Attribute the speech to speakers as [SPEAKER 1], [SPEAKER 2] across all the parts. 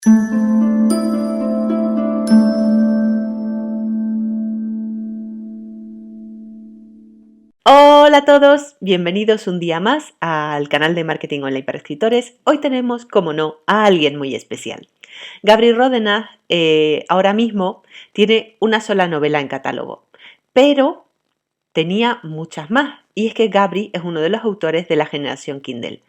[SPEAKER 1] Hola a todos, bienvenidos un día más al canal de Marketing Online para Escritores. Hoy tenemos, como no, a alguien muy especial. Gabri Rodena ahora mismo tiene una sola novela en catálogo, pero tenía muchas más. Y es que Gabri es uno de los autores de la generación Kindle.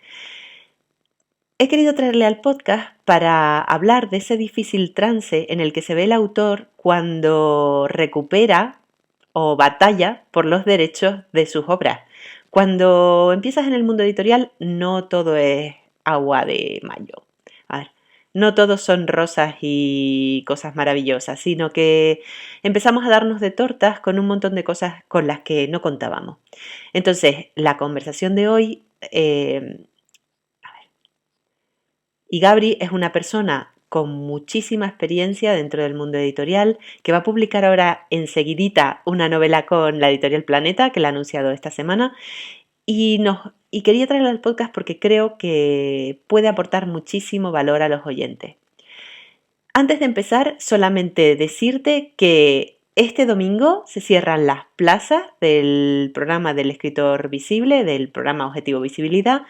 [SPEAKER 1] He querido traerle al podcast para hablar de ese difícil trance en el que se ve el autor cuando recupera o batalla por los derechos de sus obras. Cuando empiezas en el mundo editorial, no todo es agua de mayo. A ver, no todos son rosas y cosas maravillosas, sino que empezamos a darnos de tortas con un montón de cosas con las que no contábamos. Entonces, la conversación de hoy y Gabri es una persona con muchísima experiencia dentro del mundo editorial, que va a publicar ahora enseguidita una novela con la editorial Planeta, que la ha anunciado esta semana, y quería traerla al podcast porque creo que puede aportar muchísimo valor a los oyentes. Antes de empezar, solamente decirte que este domingo se cierran las plazas del programa del escritor visible, del programa Objetivo Visibilidad,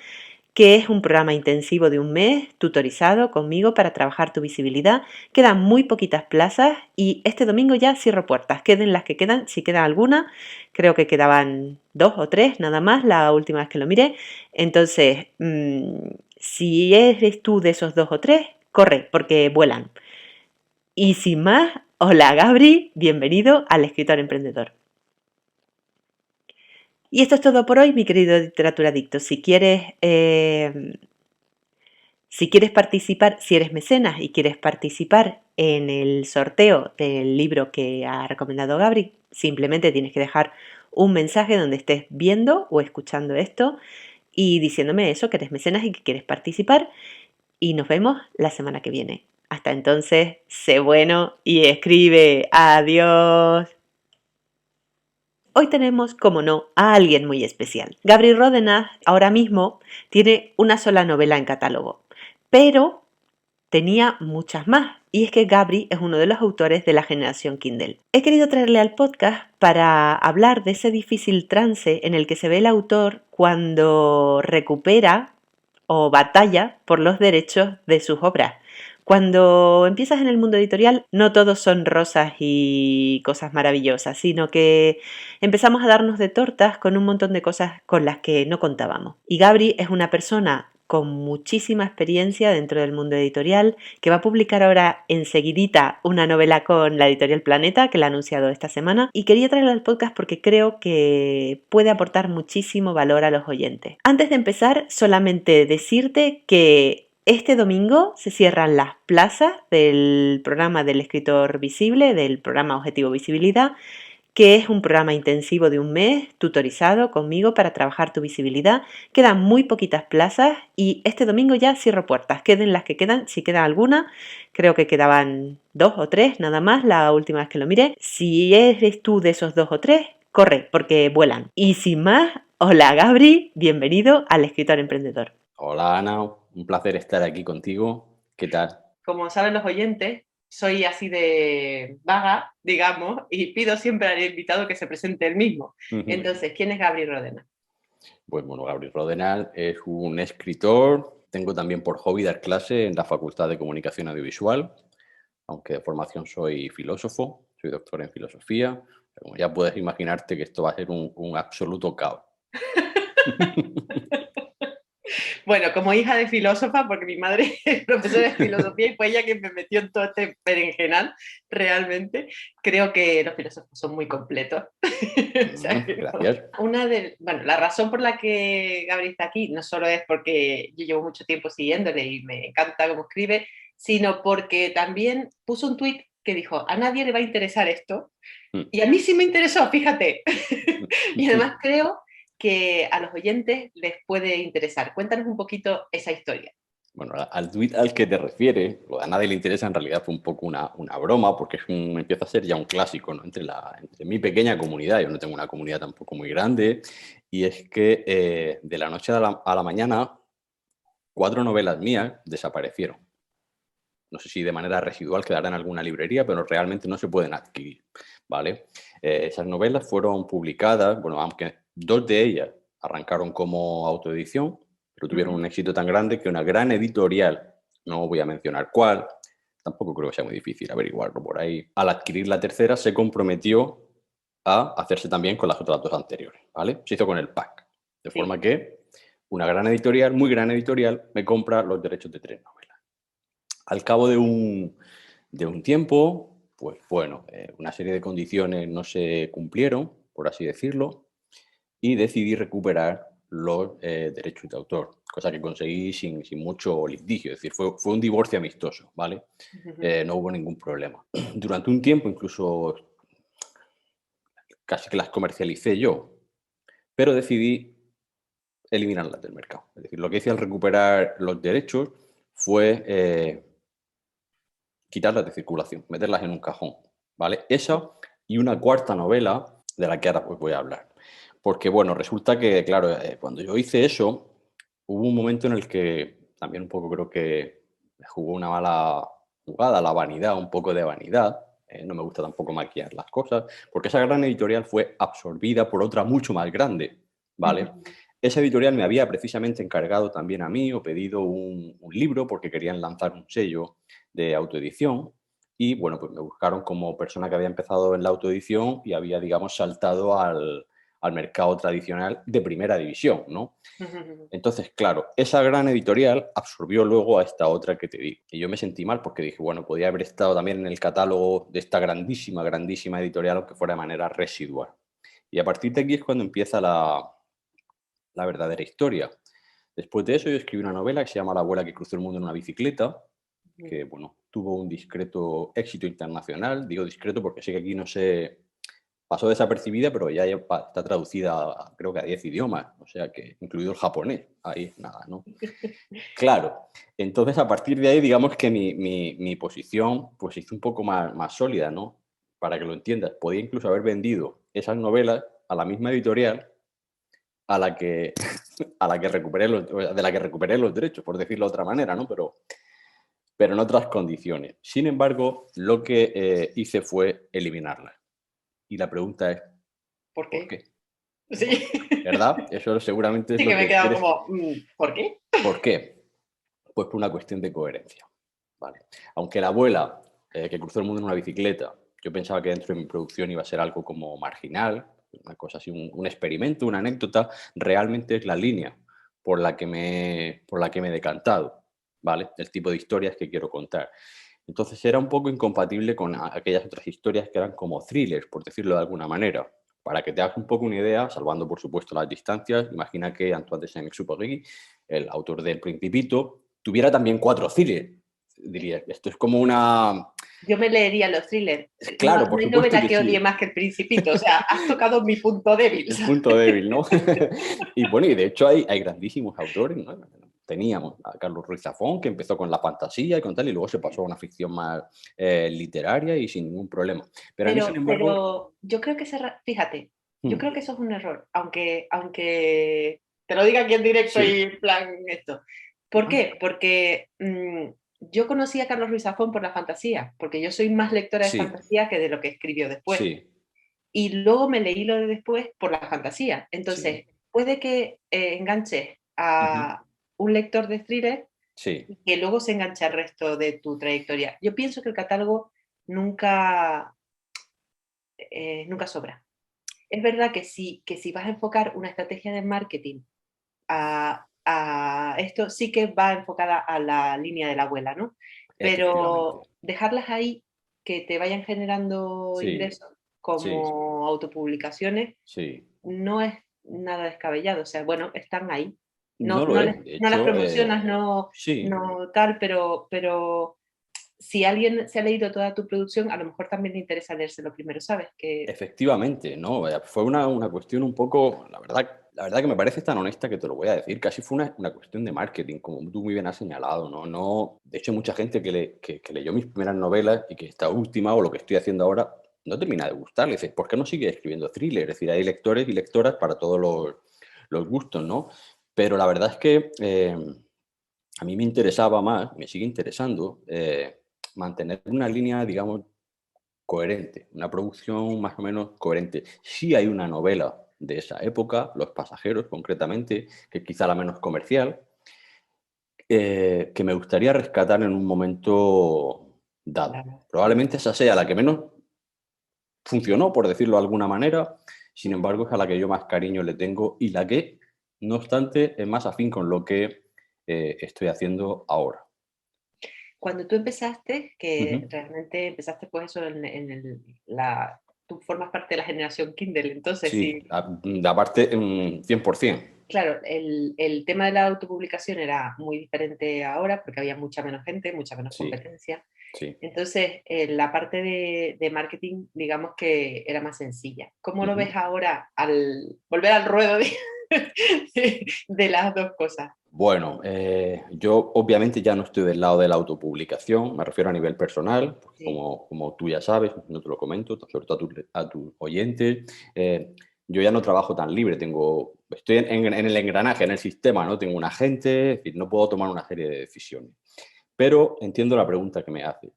[SPEAKER 1] que es un programa intensivo de un mes, tutorizado conmigo para trabajar tu visibilidad. Quedan muy poquitas plazas y este domingo ya cierro puertas. Queden las que quedan, si queda alguna. Creo que quedaban 2 o 3 nada más la última vez que lo miré. Entonces, si eres tú de esos 2 o 3, corre, porque vuelan. Y sin más, hola Gabri, bienvenido al Escritor Emprendedor. Y esto es todo por hoy, mi querido literatura adicto. Si quieres participar, si eres mecenas y quieres participar en el sorteo del libro que ha recomendado Gabri, simplemente tienes que dejar un mensaje donde estés viendo o escuchando esto y diciéndome eso, que eres mecenas y que quieres participar. Y nos vemos la semana que viene. Hasta entonces, sé bueno y escribe. Adiós. Hoy tenemos, como no, a alguien muy especial. Gabri Rodena ahora mismo tiene una sola novela en catálogo, pero tenía muchas más. Y es que Gabri es uno de los autores de la generación Kindle. He querido traerle al podcast para hablar de ese difícil trance en el que se ve el autor cuando recupera o batalla por los derechos de sus obras. Cuando empiezas en el mundo editorial, no todos son rosas y cosas maravillosas, sino que empezamos a darnos de tortas con un montón de cosas con las que no contábamos. Y Gabri es una persona con muchísima experiencia dentro del mundo editorial, que va a publicar ahora enseguidita una novela con la editorial Planeta, que la ha anunciado esta semana, y quería traerla al podcast porque creo que puede aportar muchísimo valor a los oyentes. Antes de empezar, solamente decirte que este domingo se cierran las plazas del programa del escritor visible, del programa Objetivo Visibilidad, que es un programa intensivo de un mes, tutorizado conmigo para trabajar tu visibilidad. Quedan muy poquitas plazas y este domingo ya cierro puertas. Queden las que quedan, si queda alguna. Creo que quedaban 2 o 3 nada más la última vez que lo miré. Si eres tú de esos 2 o 3, corre, porque vuelan. Y sin más, hola Gabri, bienvenido al Escritor Emprendedor.
[SPEAKER 2] Hola Ana, un placer estar aquí contigo. ¿Qué tal?
[SPEAKER 1] Como saben los oyentes, soy así de vaga, digamos, y pido siempre al invitado que se presente él mismo. Entonces, ¿quién es Gabri Rodena?
[SPEAKER 2] Pues bueno, Gabriel Rodenal es un escritor. Tengo también por hobby dar clase en la Facultad de Comunicación Audiovisual, aunque de formación soy filósofo, soy doctor en filosofía. Como ya puedes imaginarte que esto va a ser un absoluto caos.
[SPEAKER 1] Bueno, como hija de filósofa, porque mi madre es profesora de filosofía y fue ella quien me metió en todo este berenjenal, realmente, creo que los filósofos son muy completos. O sea,
[SPEAKER 2] Gracias.
[SPEAKER 1] la razón por la que Gabriel está aquí no solo es porque yo llevo mucho tiempo siguiéndole y me encanta cómo escribe, sino porque también puso un tuit que dijo, a nadie le va a interesar esto, y a mí sí me interesó, fíjate. Y además creo que a los oyentes les puede interesar. Cuéntanos un poquito esa historia.
[SPEAKER 2] Bueno, al tuit al que te refieres, lo de a nadie le interesa, en realidad fue un poco una broma, porque empieza a ser ya un clásico, ¿no? Entre mi pequeña comunidad. Yo no tengo una comunidad tampoco muy grande, y es que de la noche a la mañana 4 novelas mías desaparecieron. no sé si de manera residual quedará en alguna librería, pero realmente no se pueden adquirir, ¿vale? Esas novelas fueron publicadas, bueno, aunque dos de ellas arrancaron como autoedición, pero tuvieron
[SPEAKER 1] Ujú.
[SPEAKER 2] un éxito tan grande que una gran editorial, no voy a mencionar cuál, tampoco creo que sea muy difícil averiguarlo por ahí, al adquirir la tercera se comprometió a hacerse también con las otras dos anteriores, ¿vale? Se hizo con el pack, de
[SPEAKER 1] Sí.
[SPEAKER 2] forma que una gran editorial, muy gran editorial, me compra los derechos de 3 novelas. Al cabo de un tiempo, pues bueno, una serie de condiciones no se cumplieron, por así decirlo, y decidí recuperar los derechos de autor, cosa que conseguí sin mucho litigio, es decir, fue un divorcio amistoso, ¿vale?
[SPEAKER 1] Ujú.
[SPEAKER 2] No hubo ningún problema. Durante un tiempo, incluso casi que las comercialicé yo, pero decidí eliminarlas del mercado. Es decir, lo que hice al recuperar los derechos fue quitarlas de circulación, meterlas en un cajón, ¿vale? Esa y una cuarta novela de la que ahora pues voy a hablar. Porque, bueno, resulta que, claro, cuando yo hice eso, hubo un momento en el que también un poco creo que me jugó una mala jugada, la vanidad, un poco de vanidad. No me gusta tampoco maquillar las cosas, porque esa gran editorial fue absorbida por otra mucho más grande, ¿vale?
[SPEAKER 1] Ujú.
[SPEAKER 2] Esa editorial me había precisamente encargado también a mí o pedido un libro porque querían lanzar un sello de autoedición y bueno, pues me buscaron como persona que había empezado en la autoedición y había, digamos, saltado al mercado tradicional de primera división, ¿no?
[SPEAKER 1] Ujú.
[SPEAKER 2] Entonces, claro, esa gran editorial absorbió luego a esta otra que te di. Y yo me sentí mal porque dije, bueno, podía haber estado también en el catálogo de esta grandísima, grandísima editorial, aunque fuera de manera residual. Y a partir de aquí es cuando empieza la verdadera historia. Después de eso, yo escribí una novela que se llama La abuela que cruzó el mundo en una bicicleta,
[SPEAKER 1] Ujú.
[SPEAKER 2] que bueno, tuvo un discreto éxito internacional. Digo discreto porque sé que aquí no se pasó desapercibida, pero ya está traducida creo que a 10 idiomas, o sea que incluido el japonés, ahí nada, ¿no? Claro, entonces a partir de ahí digamos que mi posición pues se hizo un poco más sólida, ¿no? Para que lo entiendas, podía incluso haber vendido esas novelas a la misma editorial a la que, a la que recuperé de la que recuperé los derechos, por decirlo de otra manera, ¿no? Pero en otras condiciones. Sin embargo, lo que hice fue eliminarla. Y la pregunta es,
[SPEAKER 1] ¿Por
[SPEAKER 2] ¿por
[SPEAKER 1] qué?
[SPEAKER 2] qué?
[SPEAKER 1] Sí.
[SPEAKER 2] ¿Verdad? Eso seguramente es
[SPEAKER 1] Sí que
[SPEAKER 2] lo
[SPEAKER 1] me he
[SPEAKER 2] que
[SPEAKER 1] quedado
[SPEAKER 2] quieres.
[SPEAKER 1] como, ¿por qué?
[SPEAKER 2] ¿Por qué? Pues por una cuestión de coherencia. Vale. Aunque la abuela, que cruzó el mundo en una bicicleta, yo pensaba que dentro de mi producción iba a ser algo como marginal, una cosa así, un experimento, una anécdota, realmente es la línea por la que me he decantado, ¿vale? El tipo de historias que quiero contar. Entonces era un poco incompatible con aquellas otras historias que eran como thrillers, por decirlo de alguna manera. Para que te hagas un poco una idea, salvando por supuesto las distancias, imagina que Antoine de Saint-Exupéry, el autor del Principito, tuviera también 4 thrillers. Diría, esto es como una.
[SPEAKER 1] Yo me leería los thrillers. No,
[SPEAKER 2] Claro, por
[SPEAKER 1] no hay
[SPEAKER 2] supuesto
[SPEAKER 1] novela
[SPEAKER 2] que
[SPEAKER 1] que odie
[SPEAKER 2] sí.
[SPEAKER 1] más que El Principito. O sea, has tocado mi punto débil,
[SPEAKER 2] El
[SPEAKER 1] ¿sabes?
[SPEAKER 2] punto débil, ¿no? Y bueno, y de hecho hay grandísimos autores, ¿no? Teníamos a Carlos Ruiz Zafón, que empezó con la fantasía y con tal, y luego se pasó a una ficción más literaria y sin ningún problema. Pero a mí, sin embargo.
[SPEAKER 1] Pero yo creo que fíjate, yo
[SPEAKER 2] Mm,
[SPEAKER 1] creo que eso es un error, aunque te lo diga aquí en directo y
[SPEAKER 2] sí,
[SPEAKER 1] en plan esto. ¿Por
[SPEAKER 2] ah,
[SPEAKER 1] qué? Porque yo conocí a Carlos Ruiz Zafón por la fantasía, porque yo soy más lectora de
[SPEAKER 2] sí,
[SPEAKER 1] fantasía que de lo que escribió después.
[SPEAKER 2] sí,
[SPEAKER 1] Y luego me leí lo de después por la fantasía.
[SPEAKER 2] sí,
[SPEAKER 1] Entonces, puede que enganches
[SPEAKER 2] ujú,
[SPEAKER 1] a un lector de thriller
[SPEAKER 2] sí,
[SPEAKER 1] y que luego se enganche al resto de tu trayectoria. Yo pienso que el catálogo nunca, nunca sobra. Es verdad que si vas a enfocar una estrategia de marketing a esto, sí que va enfocada a la línea de la abuela, ¿no?
[SPEAKER 2] efectivamente.
[SPEAKER 1] Pero dejarlas ahí, que te vayan generando
[SPEAKER 2] Sí,
[SPEAKER 1] ingresos
[SPEAKER 2] sí,
[SPEAKER 1] como autopublicaciones,
[SPEAKER 2] sí.
[SPEAKER 1] no es nada descabellado. O sea, bueno, están ahí.
[SPEAKER 2] No lo es. De
[SPEAKER 1] No las
[SPEAKER 2] hecho,
[SPEAKER 1] promocionas, no,
[SPEAKER 2] sí.
[SPEAKER 1] no tal, pero si alguien se ha leído toda tu producción, a lo mejor también le interesa leérselo primero, ¿sabes? Que
[SPEAKER 2] Efectivamente, no, fue una cuestión un poco, la verdad que me parece tan honesta que te lo voy a decir, casi fue una cuestión de marketing, como tú muy bien has señalado, ¿no? No, de hecho, mucha gente que leyó mis primeras novelas y que esta última o lo que estoy haciendo ahora no termina de gustarle. Dices, ¿por qué no sigue escribiendo thriller? Es decir, hay lectores y lectoras para todos los gustos, ¿no? Pero la verdad es que a mí me interesaba más, me sigue interesando, mantener una línea, digamos, coherente, una producción más o menos coherente. Sí hay una novela de esa época, Los pasajeros concretamente, que es quizá la menos comercial, que me gustaría rescatar en un momento dado.
[SPEAKER 1] Claro.
[SPEAKER 2] Probablemente esa sea la que menos funcionó, por decirlo de alguna manera, sin embargo es a la que yo más cariño le tengo y la que, no obstante, es más afín con lo que estoy haciendo ahora.
[SPEAKER 1] Cuando tú empezaste, que
[SPEAKER 2] Ujú.
[SPEAKER 1] realmente empezaste pues eso tú formas parte de la generación Kindle, entonces
[SPEAKER 2] Sí,
[SPEAKER 1] sí,
[SPEAKER 2] aparte, 100%.
[SPEAKER 1] claro, el tema de la autopublicación era muy diferente ahora porque había mucha menos gente, mucha menos
[SPEAKER 2] Sí,
[SPEAKER 1] competencia.
[SPEAKER 2] sí.
[SPEAKER 1] Entonces, la parte de marketing, digamos que era más sencilla. ¿Cómo lo
[SPEAKER 2] Ujú.
[SPEAKER 1] ves ahora al volver al ruedo de las dos cosas?
[SPEAKER 2] Bueno, yo obviamente ya no estoy del lado de la autopublicación, me refiero a nivel personal, porque
[SPEAKER 1] Sí.
[SPEAKER 2] como tú ya sabes, no te lo comento, sobre todo a tus oyentes, yo ya no trabajo tan libre, estoy en el engranaje, en el sistema, ¿no? Tengo un agente, es decir, no puedo tomar una serie de decisiones. Pero entiendo la pregunta que me hace.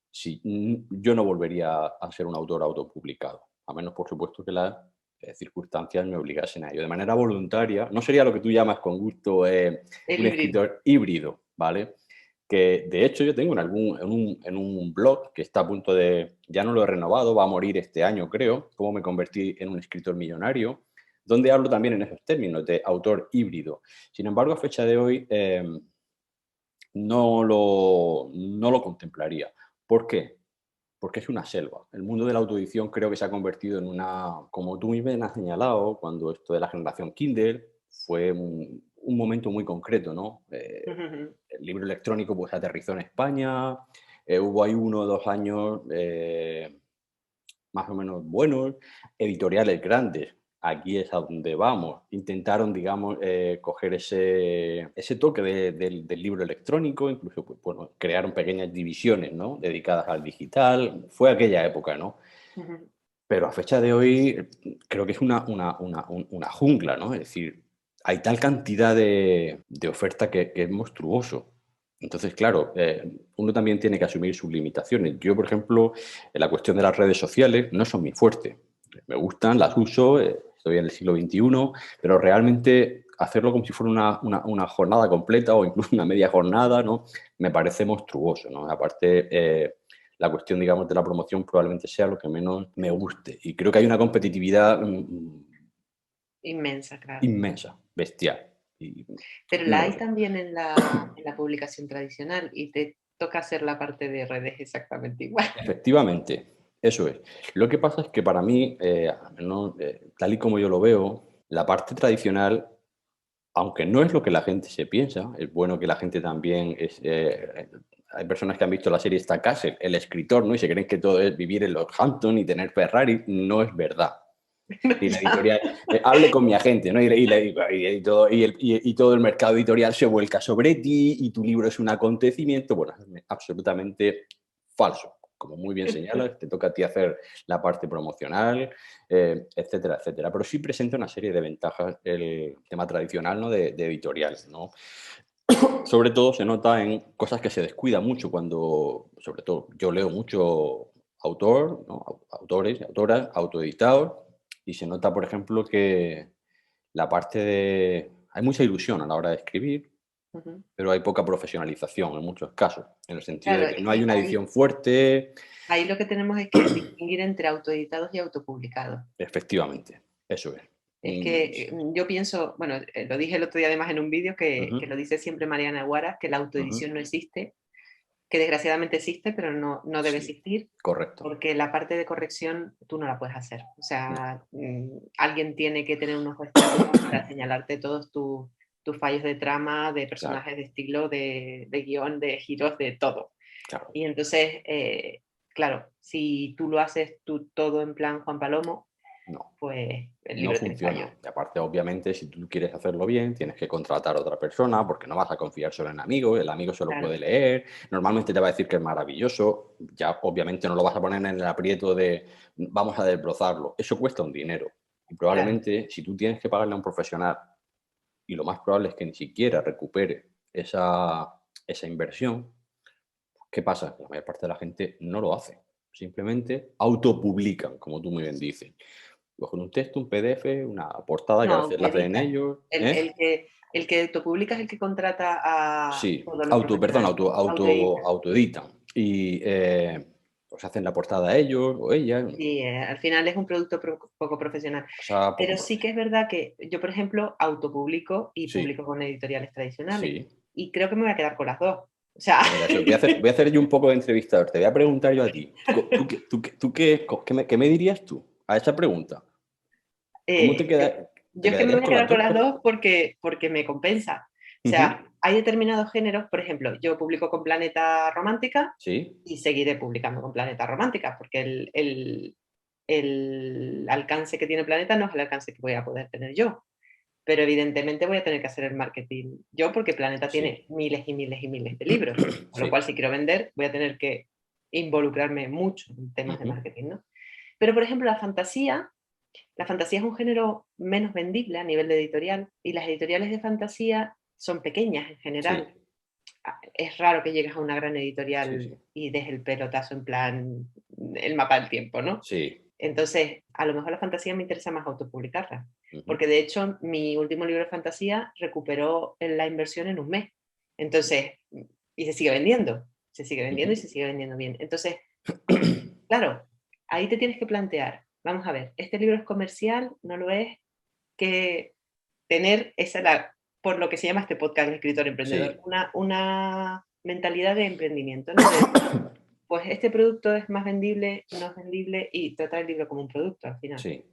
[SPEAKER 2] Sí, yo no volvería a ser un autor autopublicado, a menos, por supuesto, que las circunstancias me obligasen a ello. De manera voluntaria, no sería lo que tú llamas con gusto
[SPEAKER 1] El
[SPEAKER 2] un
[SPEAKER 1] híbrido.
[SPEAKER 2] escritor híbrido, ¿vale? Que de hecho yo tengo en un blog que está a punto de, ya no lo he renovado, va a morir este año, creo, cómo me convertí en un escritor millonario, donde hablo también en esos términos de autor híbrido. Sin embargo, a fecha de hoy, no lo contemplaría. ¿Por qué? Porque es una selva. El mundo de la autoedición creo que se ha convertido en una, como tú bien has señalado, cuando esto de la generación Kindle fue un momento muy concreto, ¿no? El libro electrónico pues aterrizó en España, hubo ahí 1 o 2 años más o menos buenos, editoriales grandes, aquí es a donde vamos. Intentaron, digamos, coger ese toque del libro electrónico, incluso, pues, bueno, crearon pequeñas divisiones, ¿no? Dedicadas al digital. Fue aquella época, ¿no? Pero a fecha de hoy creo que es una jungla, ¿no? Es decir, hay tal cantidad de oferta que es monstruoso. Entonces, claro, uno también tiene que asumir sus limitaciones. Yo, por ejemplo, en la cuestión de las redes sociales no son mi fuerte. Me gustan, las uso, estoy en el siglo XXI, pero realmente hacerlo como si fuera una jornada completa o incluso una media jornada, ¿no? Me parece monstruoso, ¿no? Aparte, la cuestión, digamos, de la promoción probablemente sea lo que menos me guste. Y creo que hay una competitividad
[SPEAKER 1] Inmensa, claro.
[SPEAKER 2] inmensa, bestial. Y
[SPEAKER 1] Pero
[SPEAKER 2] no
[SPEAKER 1] la
[SPEAKER 2] lo
[SPEAKER 1] hay
[SPEAKER 2] sé.
[SPEAKER 1] también en la publicación tradicional y te toca hacer la parte de redes exactamente igual.
[SPEAKER 2] Efectivamente, eso es. Lo que pasa es que para mí, al menos, tal y como yo lo veo, la parte tradicional, aunque no es lo que la gente se piensa, es bueno que la gente también hay personas que han visto la serie Esta Castle, el escritor, ¿no? Y se creen que todo es vivir en los Hampton y tener Ferrari. No es verdad. Y la
[SPEAKER 1] Ya.
[SPEAKER 2] editorial, hable con mi agente, ¿no? Y todo el mercado editorial se vuelca sobre ti y tu libro es un acontecimiento. Bueno, es absolutamente falso. Como muy bien señalas, te toca a ti hacer la parte promocional, etcétera, etcétera. Pero sí presenta una serie de ventajas el tema tradicional, ¿no? de editoriales, ¿no? Sobre todo se nota en cosas que se descuida mucho cuando, sobre todo, yo leo mucho autor, ¿no? Autores y autoras, autoeditados, y se nota, por ejemplo, que la parte de... Hay mucha ilusión a la hora de escribir,
[SPEAKER 1] Ujú.
[SPEAKER 2] pero hay poca profesionalización en muchos casos, en el sentido
[SPEAKER 1] Claro,
[SPEAKER 2] de que
[SPEAKER 1] es
[SPEAKER 2] no hay
[SPEAKER 1] que
[SPEAKER 2] una
[SPEAKER 1] ahí,
[SPEAKER 2] edición fuerte.
[SPEAKER 1] ahí lo que tenemos es que distinguir entre autoeditados y autopublicados.
[SPEAKER 2] Efectivamente, eso es.
[SPEAKER 1] Es que yo pienso, bueno, lo dije el otro día además en un vídeo que
[SPEAKER 2] Ujú,
[SPEAKER 1] lo dice siempre Mariana Guara, que la
[SPEAKER 2] ujú.
[SPEAKER 1] autoedición no existe, que desgraciadamente existe, pero no debe
[SPEAKER 2] Sí,
[SPEAKER 1] existir,
[SPEAKER 2] correcto.
[SPEAKER 1] porque la parte de corrección tú no la puedes hacer. O
[SPEAKER 2] No,
[SPEAKER 1] sea, alguien tiene que tener un ojo externo para señalarte todos tus fallos de trama, de
[SPEAKER 2] claro,
[SPEAKER 1] personajes de estilo, de guión, de giros, de todo.
[SPEAKER 2] claro.
[SPEAKER 1] Y entonces, claro, si tú lo haces tú todo en plan Juan Palomo,
[SPEAKER 2] No.
[SPEAKER 1] pues el
[SPEAKER 2] No
[SPEAKER 1] libro tiene
[SPEAKER 2] funciona.
[SPEAKER 1] fallos.
[SPEAKER 2] Y aparte, obviamente, si tú quieres hacerlo bien, tienes que contratar a otra persona porque no vas a confiar solo en amigos, el amigo se lo
[SPEAKER 1] Claro,
[SPEAKER 2] puede leer, normalmente te va a decir que es maravilloso, ya obviamente no lo vas a poner en el aprieto de vamos a desbrozarlo, eso cuesta un dinero. Y
[SPEAKER 1] claro,
[SPEAKER 2] probablemente si tú tienes que pagarle a un profesional y lo más probable es que ni siquiera recupere esa inversión. ¿Qué pasa? Que la mayor parte de la gente no lo hace. Simplemente autopublican, como tú muy bien dices. Cogen un texto, un PDF, una portada que a
[SPEAKER 1] No,
[SPEAKER 2] veces la hacen
[SPEAKER 1] autoeditas.
[SPEAKER 2] ellos,
[SPEAKER 1] El,
[SPEAKER 2] ¿eh?
[SPEAKER 1] el que, el que autopublica es el que contrata a
[SPEAKER 2] Sí,
[SPEAKER 1] todos los
[SPEAKER 2] perdón,
[SPEAKER 1] profesionales. Autoeditas.
[SPEAKER 2] autoeditan. Y pues hacen la portada ellos o ella,
[SPEAKER 1] Sí, al final es un producto poco profesional.
[SPEAKER 2] cosa poco
[SPEAKER 1] Pero sí que es
[SPEAKER 2] profesional.
[SPEAKER 1] verdad que yo, por ejemplo, autopublico y
[SPEAKER 2] Sí,
[SPEAKER 1] publico con editoriales tradicionales.
[SPEAKER 2] sí.
[SPEAKER 1] Y creo que me voy a quedar con las dos. O sea,
[SPEAKER 2] Pues mira, voy a hacer yo un poco de entrevistador. Te voy a preguntar yo a ti. ¿Qué me dirías tú a esa pregunta? ¿Cómo
[SPEAKER 1] eh, yo,
[SPEAKER 2] te
[SPEAKER 1] yo es que me
[SPEAKER 2] quedarías
[SPEAKER 1] voy a
[SPEAKER 2] con las
[SPEAKER 1] quedar con
[SPEAKER 2] dos
[SPEAKER 1] las
[SPEAKER 2] cosas?
[SPEAKER 1] dos porque me compensa. O
[SPEAKER 2] Ujú.
[SPEAKER 1] sea, hay determinados géneros, por ejemplo, yo publico con Planeta Romántica
[SPEAKER 2] Sí,
[SPEAKER 1] y seguiré publicando con Planeta Romántica, porque el alcance que tiene Planeta no es el alcance que voy a poder tener yo. Pero evidentemente voy a tener que hacer el marketing yo, porque Planeta tiene
[SPEAKER 2] sí,
[SPEAKER 1] miles y miles y miles de libros. Con lo
[SPEAKER 2] sí.
[SPEAKER 1] cual, si quiero vender, voy a tener que involucrarme mucho en temas de
[SPEAKER 2] Ujú.
[SPEAKER 1] marketing, ¿no? Pero, por ejemplo, la fantasía es un género menos vendible a nivel de editorial y las editoriales de fantasía son pequeñas en general.
[SPEAKER 2] Sí,
[SPEAKER 1] Es raro que llegues a una gran
[SPEAKER 2] sí,
[SPEAKER 1] editorial
[SPEAKER 2] sí,
[SPEAKER 1] y des el pelotazo en plan el mapa del tiempo, ¿no?
[SPEAKER 2] sí.
[SPEAKER 1] Entonces, a lo mejor la fantasía me interesa más autopublicarla,
[SPEAKER 2] Ujú,
[SPEAKER 1] porque de hecho mi último libro de fantasía recuperó la inversión en un mes. Entonces, y se sigue vendiendo y
[SPEAKER 2] ujú.
[SPEAKER 1] se sigue vendiendo bien. Entonces, claro, ahí te tienes que plantear, vamos a ver, ¿este libro es comercial? ¿No lo es? Que tener por lo que se llama este podcast, el escritor emprendedor,
[SPEAKER 2] Sí,
[SPEAKER 1] una mentalidad de emprendimiento, ¿no? De decir, pues este producto es más vendible, no es vendible, y tratar el libro como un producto al final.
[SPEAKER 2] sí.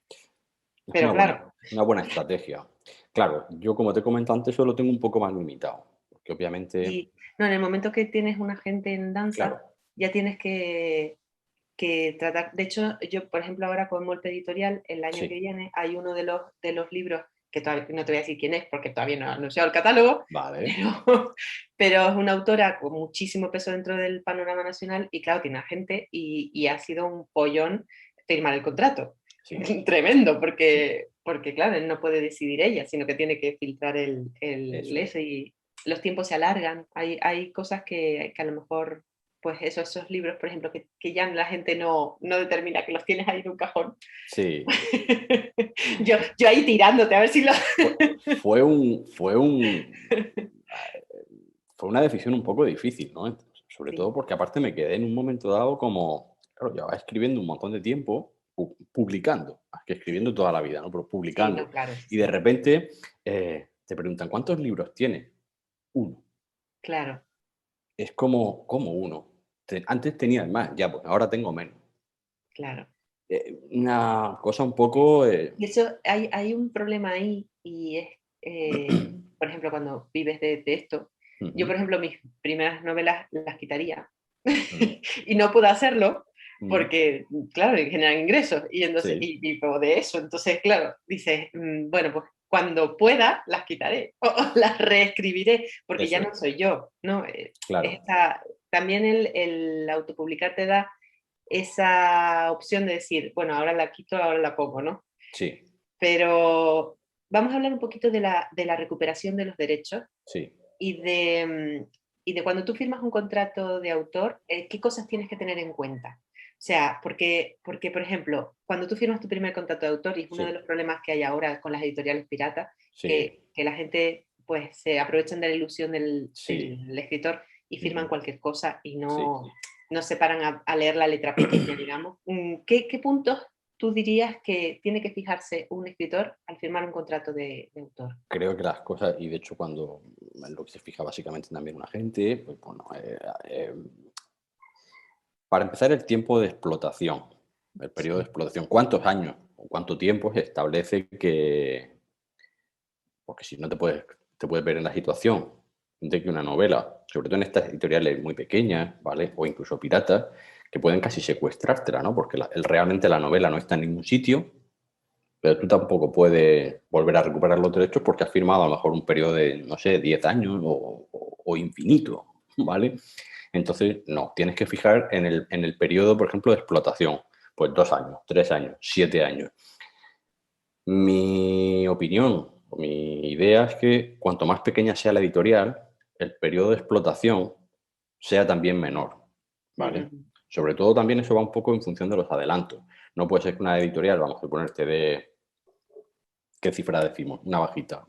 [SPEAKER 2] Es
[SPEAKER 1] Pero claro,
[SPEAKER 2] una buena estrategia. Claro, yo como te comenté antes, eso lo tengo un poco más limitado, porque obviamente,
[SPEAKER 1] y no, en el momento que tienes un agente en danza,
[SPEAKER 2] claro,
[SPEAKER 1] ya tienes que tratar. De hecho, yo, por ejemplo, ahora con Molpe Editorial, el año que
[SPEAKER 2] sí,
[SPEAKER 1] viene, hay uno de los libros, que todavía no te voy a decir quién es, porque todavía no ha anunciado el catálogo,
[SPEAKER 2] vale,
[SPEAKER 1] pero es una autora con muchísimo peso dentro del panorama nacional y claro, tiene agente y ha sido un pollón firmar el contrato.
[SPEAKER 2] sí,
[SPEAKER 1] Tremendo, porque claro, él no puede decidir ella, sino que tiene que filtrar el
[SPEAKER 2] eso es.
[SPEAKER 1] ese y los tiempos se alargan. Hay cosas que a lo mejor, pues esos libros, por ejemplo, que ya la gente no determina, que los tienes ahí en un cajón.
[SPEAKER 2] Sí,
[SPEAKER 1] Yo ahí tirándote, a ver si lo...
[SPEAKER 2] fue, fue fue una decisión un poco difícil, ¿no? Sobre
[SPEAKER 1] Sí,
[SPEAKER 2] todo porque aparte me quedé en un momento dado como, claro, llevaba escribiendo un montón de tiempo, publicando, más que escribiendo toda la vida, ¿no? Pero
[SPEAKER 1] sí, no,
[SPEAKER 2] publicando.
[SPEAKER 1] claro,
[SPEAKER 2] Y de
[SPEAKER 1] sí,
[SPEAKER 2] repente te preguntan, ¿cuántos libros tienes? Uno.
[SPEAKER 1] claro,
[SPEAKER 2] Es como, ¿cómo uno? Antes tenía más, ya, pues ahora tengo menos.
[SPEAKER 1] claro.
[SPEAKER 2] Una cosa un poco...
[SPEAKER 1] Y eso, hay un problema ahí y es, por ejemplo, cuando vives de esto, yo, por
[SPEAKER 2] Ujú,
[SPEAKER 1] ejemplo, mis primeras novelas las quitaría
[SPEAKER 2] mm,
[SPEAKER 1] y no pude hacerlo
[SPEAKER 2] mm,
[SPEAKER 1] porque, claro, generan ingresos y entonces,
[SPEAKER 2] sí,
[SPEAKER 1] y vivo de eso. Entonces, claro, dices, bueno, pues cuando pueda las quitaré o las reescribiré porque ya
[SPEAKER 2] eso
[SPEAKER 1] no
[SPEAKER 2] es,
[SPEAKER 1] soy yo, ¿no?
[SPEAKER 2] claro,
[SPEAKER 1] También el autopublicar te da esa opción de decir, bueno, ahora la quito, ahora la pongo, ¿no?
[SPEAKER 2] sí,
[SPEAKER 1] Pero vamos a hablar un poquito de la recuperación de los derechos
[SPEAKER 2] sí,
[SPEAKER 1] y de cuando tú firmas un contrato de autor, qué cosas tienes que tener en cuenta. O sea, porque, por ejemplo, cuando tú firmas tu primer contrato de autor, y es uno de
[SPEAKER 2] sí,
[SPEAKER 1] los problemas que hay ahora con las editoriales piratas,
[SPEAKER 2] sí,
[SPEAKER 1] que la gente pues se aprovechan de la ilusión
[SPEAKER 2] sí,
[SPEAKER 1] del escritor y firman
[SPEAKER 2] ujú,
[SPEAKER 1] cualquier cosa y
[SPEAKER 2] sí.
[SPEAKER 1] no se paran a leer la letra pequeña, digamos. ¿Qué puntos tú dirías que tiene que fijarse un escritor al firmar un contrato de autor?
[SPEAKER 2] Creo que las cosas, y de hecho cuando en lo que se fija básicamente también una gente, pues bueno, para empezar el tiempo de explotación, el periodo de
[SPEAKER 1] Sí,
[SPEAKER 2] explotación, ¿cuántos años o cuánto tiempo se establece que, porque si no te puedes ver en la situación de que una novela, sobre todo en estas editoriales muy pequeñas, ¿vale? O incluso piratas, que pueden casi secuestrártela, ¿no? Porque realmente la novela no está en ningún sitio, pero tú tampoco puedes volver a recuperar los derechos porque has firmado a lo mejor un periodo de, no sé, 10 años o infinito, ¿vale? Entonces, no, tienes que fijar en el periodo, por ejemplo, de explotación. Pues 2 años, 3 años, 7 años. Mi opinión Mi idea es que cuanto más pequeña sea la editorial, el periodo de explotación sea también menor, ¿vale?
[SPEAKER 1] Ujú.
[SPEAKER 2] Sobre todo también eso va un poco en función de los adelantos. No puede ser que una editorial, vamos a ponerte de, ¿qué cifra decimos? Una bajita.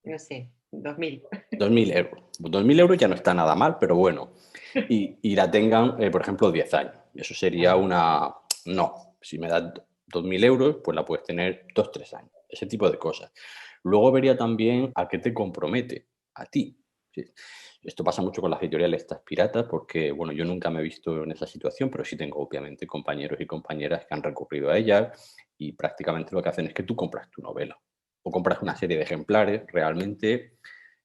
[SPEAKER 1] No sé, 2000.
[SPEAKER 2] 2.000 euros. 2.000 euros ya no está nada mal, pero bueno. Y la tengan, por ejemplo, 10 años. Eso sería
[SPEAKER 1] Claro.
[SPEAKER 2] una... No, si me das 2.000 euros, pues la puedes tener 2 o 3 años. Ese tipo de cosas. Luego vería también a qué te compromete, a ti. Sí. Esto pasa mucho con las editoriales estas piratas, porque, bueno, yo nunca me he visto en esa situación, pero sí tengo, obviamente, compañeros y compañeras que han recurrido a ellas y prácticamente lo que hacen es que tú compras tu novela o compras una serie de ejemplares. Realmente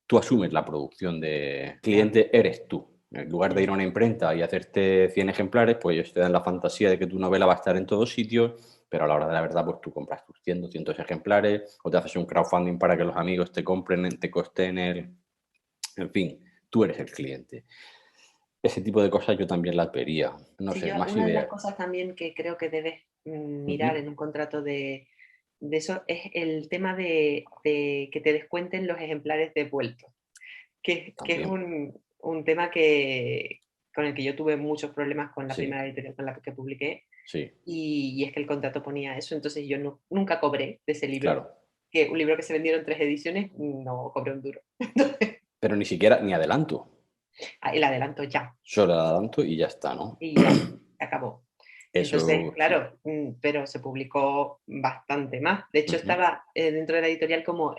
[SPEAKER 2] tú asumes la producción de
[SPEAKER 1] Ya,
[SPEAKER 2] cliente, eres tú. En lugar de ir
[SPEAKER 1] ya.
[SPEAKER 2] a una imprenta y hacerte 100 ejemplares, pues ellos te dan la fantasía de que tu novela va a estar en todos sitios, pero a la hora de la verdad, pues tú compras tus 100, 200 ejemplares o te haces un crowdfunding para que los amigos te compren, te costen el... En fin, tú eres el cliente. Ese tipo de cosas yo también las vería. No
[SPEAKER 1] Sí,
[SPEAKER 2] sé,
[SPEAKER 1] yo
[SPEAKER 2] más
[SPEAKER 1] una de las
[SPEAKER 2] ideas.
[SPEAKER 1] cosas también que creo que debes mirar
[SPEAKER 2] Ujú.
[SPEAKER 1] en un contrato de eso es el tema de que te descuenten los ejemplares devueltos, que es
[SPEAKER 2] También.
[SPEAKER 1] un tema con el que yo tuve muchos problemas con la
[SPEAKER 2] Sí,
[SPEAKER 1] primera editorial con la que publiqué,
[SPEAKER 2] sí,
[SPEAKER 1] y es que el contrato ponía eso, entonces yo nunca cobré de ese libro,
[SPEAKER 2] claro.
[SPEAKER 1] que un libro que se vendieron 3 ediciones, no cobré un duro.
[SPEAKER 2] Pero ni siquiera, ni adelanto.
[SPEAKER 1] El adelanto ya,
[SPEAKER 2] Solo adelanto y ya está, ¿no?
[SPEAKER 1] y ya, se acabó. Entonces,
[SPEAKER 2] Eso sí.
[SPEAKER 1] claro, pero se publicó bastante más. De hecho,
[SPEAKER 2] Ujú.
[SPEAKER 1] estaba dentro de la editorial como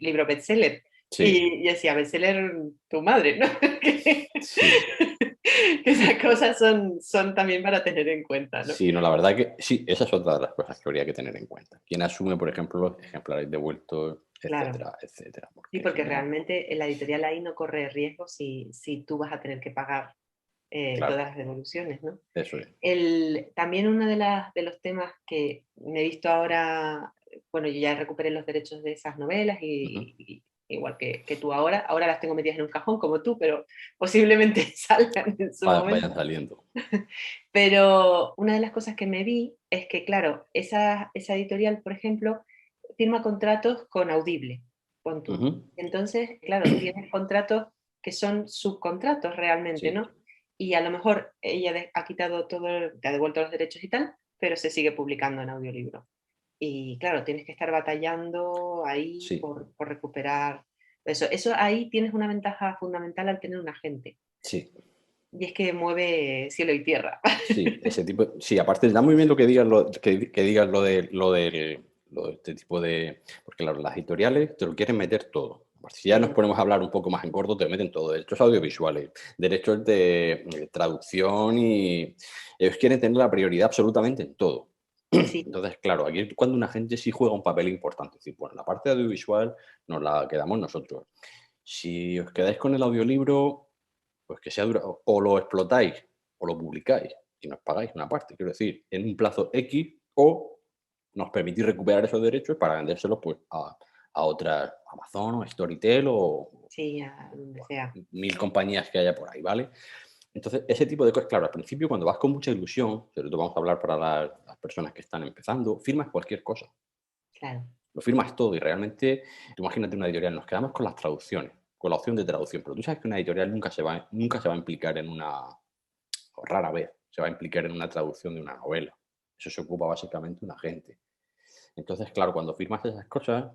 [SPEAKER 1] libro bestseller.
[SPEAKER 2] Sí,
[SPEAKER 1] Y decía, bestseller tu madre, ¿no?
[SPEAKER 2] sí.
[SPEAKER 1] Que esas cosas son también para tener en cuenta, ¿no?
[SPEAKER 2] Sí, no, la verdad que sí, esa es otra de las cosas que habría que tener en cuenta. ¿Quién asume, por ejemplo, los ejemplares devueltos,
[SPEAKER 1] Claro.
[SPEAKER 2] etcétera, etcétera?
[SPEAKER 1] Sí,
[SPEAKER 2] Porque si
[SPEAKER 1] porque
[SPEAKER 2] no,
[SPEAKER 1] realmente la editorial ahí no corre riesgo si tú vas a tener que pagar
[SPEAKER 2] claro,
[SPEAKER 1] todas las devoluciones, ¿no?
[SPEAKER 2] eso es.
[SPEAKER 1] También uno de los temas que me he visto ahora, bueno, yo ya recuperé los derechos de esas novelas
[SPEAKER 2] Ujú.
[SPEAKER 1] igual que tú ahora las tengo metidas en un cajón como tú, pero posiblemente salgan en su
[SPEAKER 2] Vayan
[SPEAKER 1] momento.
[SPEAKER 2] saliendo.
[SPEAKER 1] Pero una de las cosas que me vi es que, claro, esa editorial, por ejemplo, firma contratos con Audible, pon tú.
[SPEAKER 2] Ujú.
[SPEAKER 1] Entonces, claro, tienes contratos que son subcontratos realmente,
[SPEAKER 2] Sí,
[SPEAKER 1] ¿no? Y a lo mejor ella ha quitado todo, te ha devuelto los derechos y tal, pero se sigue publicando en audiolibro. Y claro, tienes que estar batallando ahí
[SPEAKER 2] sí,
[SPEAKER 1] por recuperar eso. Eso ahí tienes una ventaja fundamental al tener un agente,
[SPEAKER 2] sí,
[SPEAKER 1] y es que mueve cielo y tierra.
[SPEAKER 2] sí, ese tipo, sí, aparte está muy bien lo que digas, que digas lo de este tipo de, porque claro, las editoriales te lo quieren meter todo. Aparte, si ya nos
[SPEAKER 1] Mm,
[SPEAKER 2] ponemos a hablar un poco más en corto, te meten todo, derechos audiovisuales, derechos de traducción y ellos quieren tener la prioridad absolutamente en todo.
[SPEAKER 1] sí,
[SPEAKER 2] Entonces, claro, aquí es cuando una gente sí juega un papel importante. Es decir, bueno, la parte audiovisual nos la quedamos nosotros. Si os quedáis con el audiolibro, pues que sea dura, o lo explotáis o lo publicáis y nos pagáis una parte, quiero decir, en un plazo X, o nos permitís recuperar esos derechos para vendérselos pues, a otras, Amazon o Storytel o
[SPEAKER 1] sí, a donde sea.
[SPEAKER 2] 1000 compañías que haya por ahí, ¿vale? Entonces, ese tipo de cosas, claro, al principio cuando vas con mucha ilusión, sobre todo vamos a hablar para las personas que están empezando, firmas cualquier cosa,
[SPEAKER 1] Claro,
[SPEAKER 2] lo firmas todo y realmente, tú imagínate una editorial, nos quedamos con las traducciones, con la opción de traducción, pero tú sabes que una editorial nunca se va a implicar en una, o rara vez, se va a implicar en una traducción de una novela. Eso se ocupa básicamente un agente. Entonces, claro, cuando firmas esas cosas,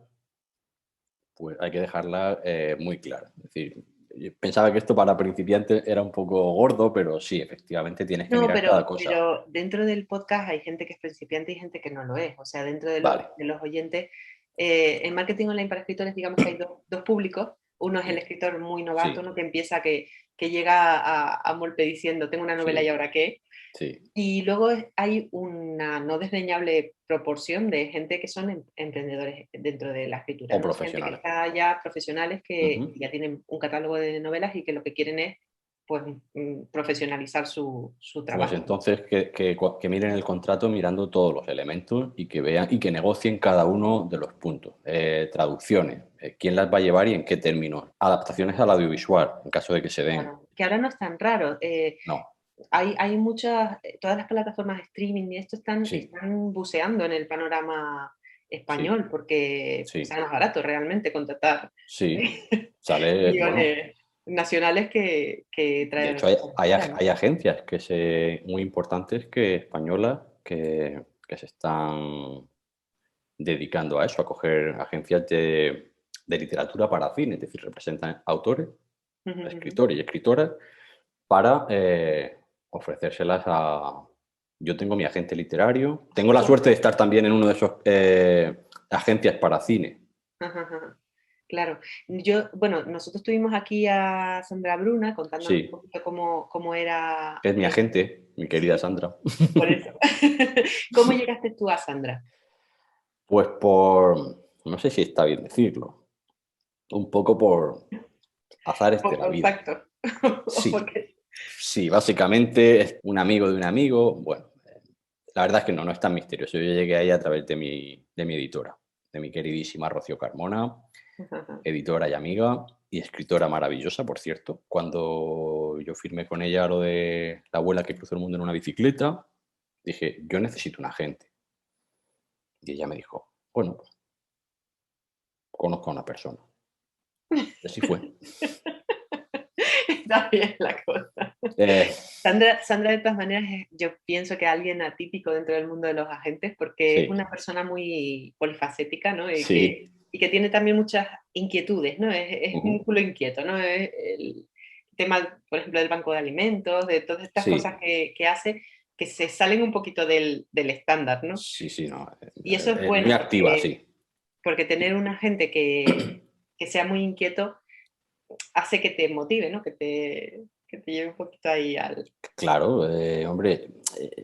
[SPEAKER 2] pues hay que dejarlas muy claras. Es decir, yo pensaba que esto para principiantes era un poco gordo, pero sí, efectivamente tienes que
[SPEAKER 1] no,
[SPEAKER 2] mirar cada cosa.
[SPEAKER 1] pero dentro del podcast hay gente que es principiante y gente que no lo es. O sea, dentro
[SPEAKER 2] Vale,
[SPEAKER 1] de los oyentes, en marketing online para escritores, digamos que hay dos públicos. Uno es el
[SPEAKER 2] sí,
[SPEAKER 1] escritor muy novato,
[SPEAKER 2] sí,
[SPEAKER 1] uno que empieza, que llega a golpe diciendo, tengo una novela y
[SPEAKER 2] sí,
[SPEAKER 1] ahora qué.
[SPEAKER 2] sí.
[SPEAKER 1] Y luego hay una no desdeñable proporción de gente que son emprendedores dentro de la escritura,
[SPEAKER 2] O
[SPEAKER 1] ¿no? Gente que
[SPEAKER 2] profesionales.
[SPEAKER 1] está ya profesionales que
[SPEAKER 2] Ujú.
[SPEAKER 1] ya tienen un catálogo de novelas y que lo que quieren es pues, profesionalizar su
[SPEAKER 2] Pues
[SPEAKER 1] trabajo, ¿no?
[SPEAKER 2] entonces que miren el contrato mirando todos los elementos y que vean y que negocien cada uno de los puntos. Traducciones, quién las va a llevar y en qué términos. Adaptaciones al audiovisual, en caso de que se den.
[SPEAKER 1] Claro, que ahora no es tan raro.
[SPEAKER 2] No,
[SPEAKER 1] Hay muchas, todas las plataformas de streaming y esto
[SPEAKER 2] sí,
[SPEAKER 1] están buceando en el panorama
[SPEAKER 2] sí,
[SPEAKER 1] español, porque
[SPEAKER 2] sí,
[SPEAKER 1] sale más barato realmente contratar
[SPEAKER 2] sí. Sale, bueno,
[SPEAKER 1] guiones nacionales que
[SPEAKER 2] de
[SPEAKER 1] traer
[SPEAKER 2] hecho
[SPEAKER 1] de fuera, ¿no?
[SPEAKER 2] hay agencias muy importantes españolas que se están dedicando a eso, a coger agencias de literatura para cine, es decir, representan autores,
[SPEAKER 1] Ujú, ujú.
[SPEAKER 2] escritores y escritoras para ofrecérselas a... Yo tengo mi agente literario, tengo la suerte de estar también en uno de esos agencias para cine.
[SPEAKER 1] Ajá, ajá. Claro. Yo, bueno, nosotros tuvimos aquí a Sandra Bruna contándonos un
[SPEAKER 2] Sí,
[SPEAKER 1] poquito cómo era
[SPEAKER 2] es mi agente, mi querida
[SPEAKER 1] sí,
[SPEAKER 2] Sandra.
[SPEAKER 1] por eso. ¿Cómo llegaste tú a Sandra?
[SPEAKER 2] Pues no sé si está bien decirlo, un poco por azares de
[SPEAKER 1] Por
[SPEAKER 2] la vida.
[SPEAKER 1] contacto. ¿O
[SPEAKER 2] Sí,
[SPEAKER 1] porque
[SPEAKER 2] sí, básicamente es un amigo de un amigo. Bueno, la verdad es que no es tan misterioso. Yo llegué ahí a través de mi editora, de mi queridísima Rocío Carmona,
[SPEAKER 1] ajá, ajá.
[SPEAKER 2] editora y amiga y escritora maravillosa, por cierto. Cuando yo firmé con ella lo de La abuela que cruzó el mundo en una bicicleta, dije, yo necesito un agente. Y ella me dijo, bueno, pues, conozco a una persona. Y así fue.
[SPEAKER 1] Está bien la cosa.
[SPEAKER 2] Eh,
[SPEAKER 1] Sandra, de todas maneras, yo pienso que alguien atípico dentro del mundo de los agentes, porque es
[SPEAKER 2] sí,
[SPEAKER 1] una persona muy polifacética, ¿no?
[SPEAKER 2] sí.
[SPEAKER 1] Y que tiene también muchas inquietudes, ¿no? Es un
[SPEAKER 2] Ujú.
[SPEAKER 1] culo inquieto, ¿no? Es el tema, por ejemplo, del banco de alimentos, de todas estas cosas
[SPEAKER 2] Sí,
[SPEAKER 1] que hace, que se salen un poquito del estándar, ¿no?
[SPEAKER 2] sí, sí, no.
[SPEAKER 1] Y eso es
[SPEAKER 2] Muy
[SPEAKER 1] bueno,
[SPEAKER 2] activa, sí.
[SPEAKER 1] porque tener un agente que sea muy inquieto hace que te motive, ¿no? Que te lleve un poquito ahí al...
[SPEAKER 2] Claro, hombre,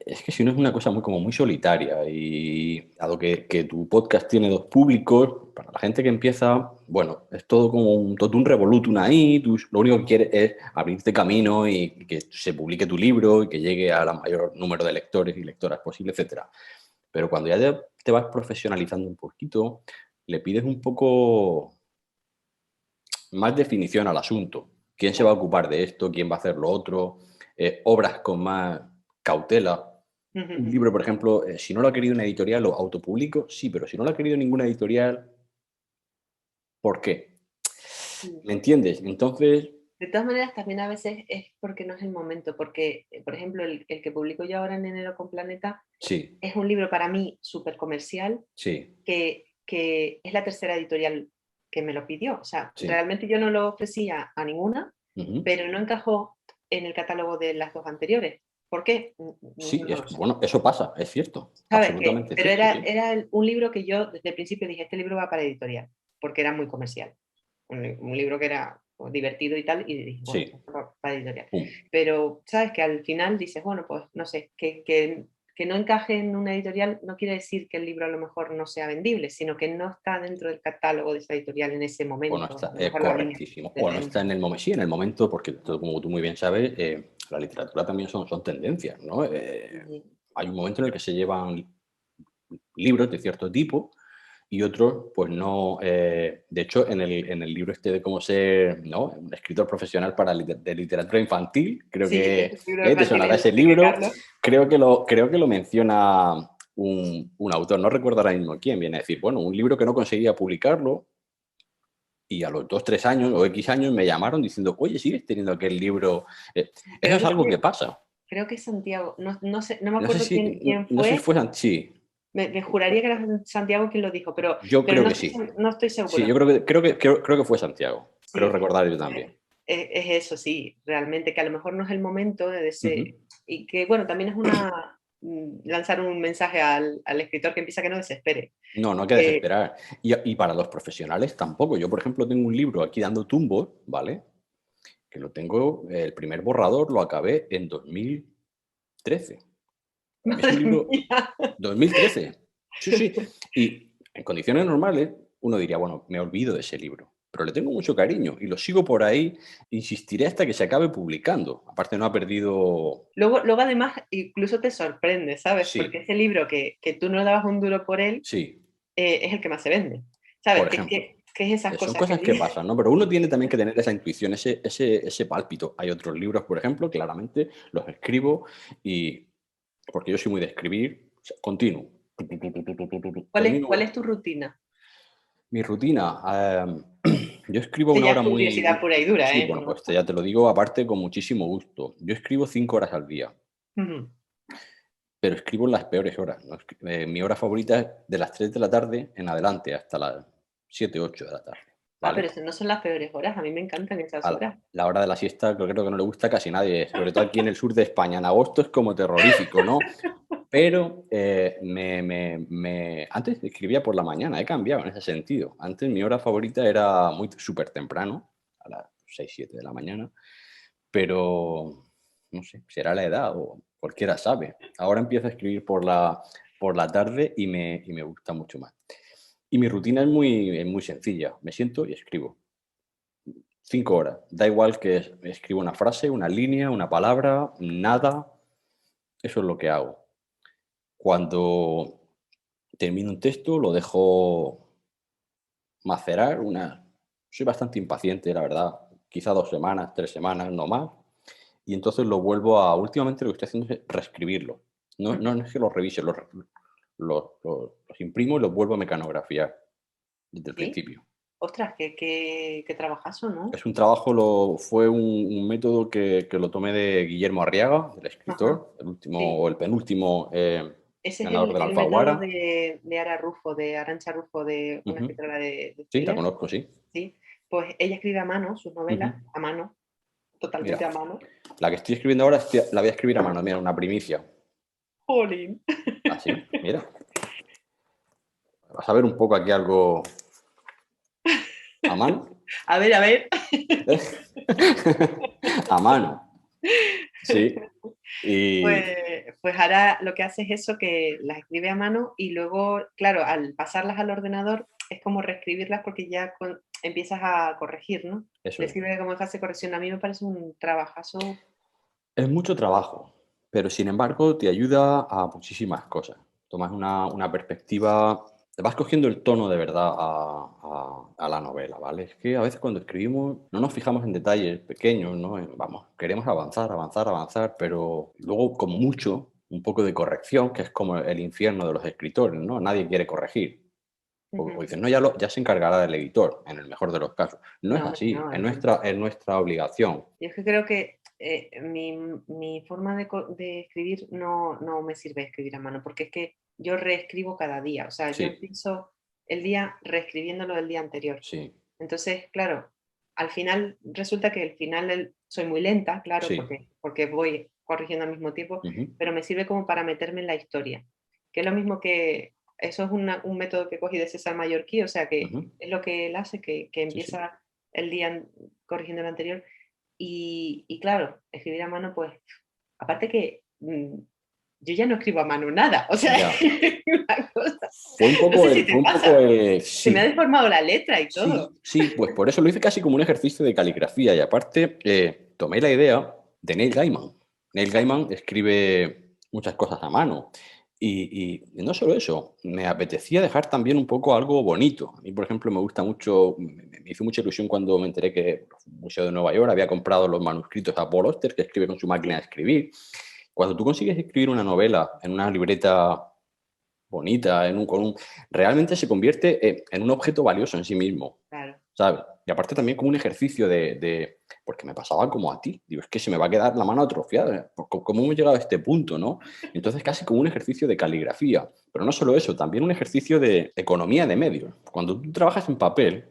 [SPEAKER 2] es que si no es una cosa como muy solitaria y dado que tu podcast tiene dos públicos, para la gente que empieza, bueno, es todo como un totum revolutum ahí, tú lo único que quieres es abrirte camino y que se publique tu libro y que llegue a la mayor número de lectores y lectoras posible, etcétera. Pero cuando ya te vas profesionalizando un poquito, le pides un poco más definición al asunto. ¿Quién se va a
[SPEAKER 1] Claro.
[SPEAKER 2] ocupar de esto? ¿Quién va a hacer lo otro? Obras con más cautela.
[SPEAKER 1] Ujú,
[SPEAKER 2] Un
[SPEAKER 1] ujú.
[SPEAKER 2] libro, por ejemplo, si no lo ha querido una editorial, lo autopublico, sí, pero si no lo ha querido ninguna editorial, ¿por qué?
[SPEAKER 1] Sí.
[SPEAKER 2] ¿Me entiendes? Entonces,
[SPEAKER 1] De todas maneras, también a veces es porque no es el momento, porque, por ejemplo, el que publico yo ahora en enero con Planeta
[SPEAKER 2] sí,
[SPEAKER 1] es un libro para mí súper comercial,
[SPEAKER 2] sí,
[SPEAKER 1] que es la tercera editorial que me lo pidió. O sea,
[SPEAKER 2] sí.
[SPEAKER 1] realmente yo no lo ofrecía a ninguna,
[SPEAKER 2] Ujú.
[SPEAKER 1] pero no encajó en el catálogo de las dos anteriores. ¿Por qué?
[SPEAKER 2] Sí,
[SPEAKER 1] No lo sé.
[SPEAKER 2] bueno, eso pasa, es cierto,
[SPEAKER 1] ¿Sabes?
[SPEAKER 2] absolutamente
[SPEAKER 1] Pero
[SPEAKER 2] cierto, sí.
[SPEAKER 1] era un libro que yo desde el principio dije, este libro va para editorial, porque era muy comercial. Un libro que era pues, divertido y tal, y dije, bueno,
[SPEAKER 2] Sí,
[SPEAKER 1] esto va para editorial.
[SPEAKER 2] pum.
[SPEAKER 1] Pero, ¿sabes? Que al final dices, bueno, pues no sé, que no encaje en una editorial no quiere decir que el libro a lo mejor no sea vendible, sino que no está dentro del catálogo de esa editorial en ese
[SPEAKER 2] O no
[SPEAKER 1] momento,
[SPEAKER 2] está,
[SPEAKER 1] a lo mejor la línea
[SPEAKER 2] correctísimo.
[SPEAKER 1] de
[SPEAKER 2] O no está en
[SPEAKER 1] prensa.
[SPEAKER 2] el momento, sí, en el momento, porque como tú muy bien sabes, la literatura también son tendencias, ¿no?
[SPEAKER 1] Y-
[SPEAKER 2] Hay un momento en el que se llevan libros de cierto tipo y otros, pues no. De hecho, en el libro este de cómo ser, ¿no? Un escritor profesional de literatura infantil, creo
[SPEAKER 1] Sí,
[SPEAKER 2] que
[SPEAKER 1] el libro
[SPEAKER 2] te
[SPEAKER 1] infantil,
[SPEAKER 2] sonará ese
[SPEAKER 1] Enrique
[SPEAKER 2] libro,
[SPEAKER 1] Carlos.
[SPEAKER 2] creo que lo menciona un autor, no recuerdo ahora mismo quién, viene a decir, bueno, un libro que no conseguía publicarlo y a los 2 3 años o X años me llamaron diciendo: "Oye, ¿sigues teniendo aquel libro?". Eso
[SPEAKER 1] Creo
[SPEAKER 2] es
[SPEAKER 1] que
[SPEAKER 2] algo que
[SPEAKER 1] fue,
[SPEAKER 2] pasa.
[SPEAKER 1] creo que es Santiago, no sé, no me acuerdo quién
[SPEAKER 2] No sé si
[SPEAKER 1] fue,
[SPEAKER 2] fue San sí,
[SPEAKER 1] me juraría que era Santiago quien lo dijo,
[SPEAKER 2] yo
[SPEAKER 1] pero
[SPEAKER 2] creo que sí.
[SPEAKER 1] no estoy
[SPEAKER 2] Sí,
[SPEAKER 1] segura.
[SPEAKER 2] creo que fue Santiago. Creo
[SPEAKER 1] Sí,
[SPEAKER 2] recordar yo también.
[SPEAKER 1] es eso, sí, realmente, que a lo mejor no es el momento de
[SPEAKER 2] Ujú.
[SPEAKER 1] ese y que, bueno, también es lanzar un mensaje al escritor que empieza que no desespere,
[SPEAKER 2] No, no hay que
[SPEAKER 1] que
[SPEAKER 2] desesperar. Y para los profesionales tampoco. Yo, por ejemplo, tengo un libro aquí dando tumbos, ¿vale? Que lo tengo, el primer borrador lo acabé en 2013. Para mí es un
[SPEAKER 1] madre
[SPEAKER 2] libro
[SPEAKER 1] mía.
[SPEAKER 2] 2013. Sí, sí. Y en condiciones normales, uno diría, bueno, me olvido de ese libro. Pero le tengo mucho cariño y lo sigo por ahí. Insistiré hasta que se acabe publicando. Aparte, no ha perdido.
[SPEAKER 1] Luego además incluso te sorprende, ¿sabes? Porque
[SPEAKER 2] Sí,
[SPEAKER 1] ese libro que tú no dabas un duro por él,
[SPEAKER 2] sí,
[SPEAKER 1] es el que más se vende, ¿sabes?
[SPEAKER 2] por ejemplo.
[SPEAKER 1] Que es esas
[SPEAKER 2] Son
[SPEAKER 1] cosas que
[SPEAKER 2] cosas que
[SPEAKER 1] dices.
[SPEAKER 2] pasan, ¿no? Pero uno tiene también que tener esa intuición, ese pálpito. Hay otros libros, por ejemplo, claramente los escribo y porque yo soy muy de escribir, o sea, continuo. pi, pi, pi, pi, pi, pi, pi, pi.
[SPEAKER 1] ¿Cuál
[SPEAKER 2] Termino
[SPEAKER 1] es tu rutina?
[SPEAKER 2] mi rutina. Yo escribo a
[SPEAKER 1] Sí,
[SPEAKER 2] una
[SPEAKER 1] ya
[SPEAKER 2] hora
[SPEAKER 1] es curiosidad pura y dura,
[SPEAKER 2] Sí,
[SPEAKER 1] ¿eh?
[SPEAKER 2] bueno, pues ya te lo digo aparte con muchísimo gusto. Yo escribo 5 horas al día,
[SPEAKER 1] Ujú.
[SPEAKER 2] pero escribo en las peores horas, ¿no? Mi hora favorita es de las 3 de la tarde en adelante hasta las 7 8 de la tarde,
[SPEAKER 1] Ah,
[SPEAKER 2] ¿vale?
[SPEAKER 1] pero eso no son las peores horas, a mí me encantan esas
[SPEAKER 2] A
[SPEAKER 1] horas.
[SPEAKER 2] la hora de la siesta creo que no le gusta a casi nadie, sobre todo aquí en el sur de España. En agosto es como terrorífico, ¿no? Pero antes escribía por la mañana, he cambiado en ese sentido. Antes mi hora favorita era muy súper temprano, a las 6 7 de la mañana, pero no sé, será la edad o cualquiera sabe. Ahora empiezo a escribir por la tarde y me gusta mucho más. Y mi rutina es muy sencilla. Me siento y escribo. 5 horas. Da igual que escriba una frase, una línea, una palabra, nada. Eso es lo que hago. Cuando termino un texto, lo dejo macerar. Soy bastante impaciente, la verdad. Quizá 2 semanas, 3 semanas, no más. Y entonces lo vuelvo a. Últimamente lo que estoy haciendo es reescribirlo. No,
[SPEAKER 1] Ujú.
[SPEAKER 2] no es que los revise, los imprimo y los vuelvo a mecanografiar desde el
[SPEAKER 1] ¿Sí?
[SPEAKER 2] principio.
[SPEAKER 1] Ostras, qué trabajazo, ¿no?
[SPEAKER 2] Es un trabajo, fue un método que lo tomé de Guillermo Arriaga, el
[SPEAKER 1] Ajá,
[SPEAKER 2] escritor, el último
[SPEAKER 1] sí.
[SPEAKER 2] o el penúltimo
[SPEAKER 1] Ese es
[SPEAKER 2] ganador del
[SPEAKER 1] el método
[SPEAKER 2] Alfaguara.
[SPEAKER 1] de Ara Rufo, de Arantxa Rufo, de una
[SPEAKER 2] Ujú.
[SPEAKER 1] escritora de
[SPEAKER 2] Sí, la
[SPEAKER 1] thriller,
[SPEAKER 2] conozco, sí.
[SPEAKER 1] sí. Pues ella escribe a mano sus
[SPEAKER 2] Ujú.
[SPEAKER 1] novelas, a mano, totalmente
[SPEAKER 2] Mira,
[SPEAKER 1] a mano.
[SPEAKER 2] la que estoy escribiendo ahora la voy a escribir a mano, mira, una primicia.
[SPEAKER 1] ¡Jolín!
[SPEAKER 2] Así, mira. Vas a ver un poco aquí algo a mano.
[SPEAKER 1] A ver.
[SPEAKER 2] A mano, sí. Y
[SPEAKER 1] Pues ahora lo que hace es eso, que las escribe a mano y luego, claro, al pasarlas al ordenador es como reescribirlas porque ya empiezas a corregir, ¿no?
[SPEAKER 2] eso
[SPEAKER 1] Le
[SPEAKER 2] es.
[SPEAKER 1] sirve como fase de corrección. A mí me parece un trabajazo.
[SPEAKER 2] Es mucho trabajo, pero sin embargo te ayuda a muchísimas cosas. Tomas una perspectiva, te vas cogiendo el tono de verdad a la novela, ¿vale? Es que a veces cuando escribimos no nos fijamos en detalles pequeños, ¿no? Vamos, queremos avanzar, avanzar, avanzar, pero luego con mucho, un poco de corrección, que es como el infierno de los escritores, ¿no? Nadie quiere corregir. O
[SPEAKER 1] Ujú.
[SPEAKER 2] dicen, no, ya se encargará el editor, en el mejor de los casos. No es
[SPEAKER 1] No, hombre,
[SPEAKER 2] así,
[SPEAKER 1] no,
[SPEAKER 2] es nuestra obligación.
[SPEAKER 1] yo es que creo que mi forma de escribir no me sirve escribir a mano, porque es que yo reescribo cada día, o sea, yo
[SPEAKER 2] Sí,
[SPEAKER 1] empiezo el día reescribiendo del día anterior.
[SPEAKER 2] sí,
[SPEAKER 1] Entonces, claro, al final resulta que al final soy muy lenta, claro,
[SPEAKER 2] sí.
[SPEAKER 1] porque voy corrigiendo al mismo tiempo,
[SPEAKER 2] Ujú,
[SPEAKER 1] pero me sirve como para meterme en la historia, que es lo mismo que, eso es un método que cogí de César Mallorquí, o sea, que
[SPEAKER 2] ujú.
[SPEAKER 1] es lo que él hace, que
[SPEAKER 2] Sí, sí.
[SPEAKER 1] empieza el día corrigiendo el anterior. Y claro, escribir a mano, pues, aparte que yo ya no escribo a mano nada, o sea,
[SPEAKER 2] Ya.
[SPEAKER 1] es una cosa, no sé si
[SPEAKER 2] Fue
[SPEAKER 1] te
[SPEAKER 2] un poco
[SPEAKER 1] pasa, se me ha
[SPEAKER 2] sí,
[SPEAKER 1] deformado la letra y todo.
[SPEAKER 2] sí, sí, pues por eso lo hice casi como un ejercicio de caligrafía y aparte, tomé la idea de Neil Gaiman. Neil Gaiman escribe muchas cosas a mano y no solo eso, me apetecía dejar también un poco algo bonito. A mí, por ejemplo, me gusta mucho, me hizo mucha ilusión cuando me enteré que el Museo de Nueva York había comprado los manuscritos a Paul Auster, que escribe con su máquina de
[SPEAKER 1] Sí,
[SPEAKER 2] escribir. Cuando tú consigues escribir una novela en una libreta bonita, realmente se convierte en un objeto valioso en sí mismo,
[SPEAKER 1] claro.
[SPEAKER 2] ¿sabes? Y aparte también como un ejercicio porque me pasaba como a ti, digo, es que se me va a quedar la mano atrofiada, ¿cómo hemos llegado a este punto, no? Entonces casi como un ejercicio de caligrafía, pero no solo eso, también un ejercicio de economía de medios. Cuando tú trabajas en papel,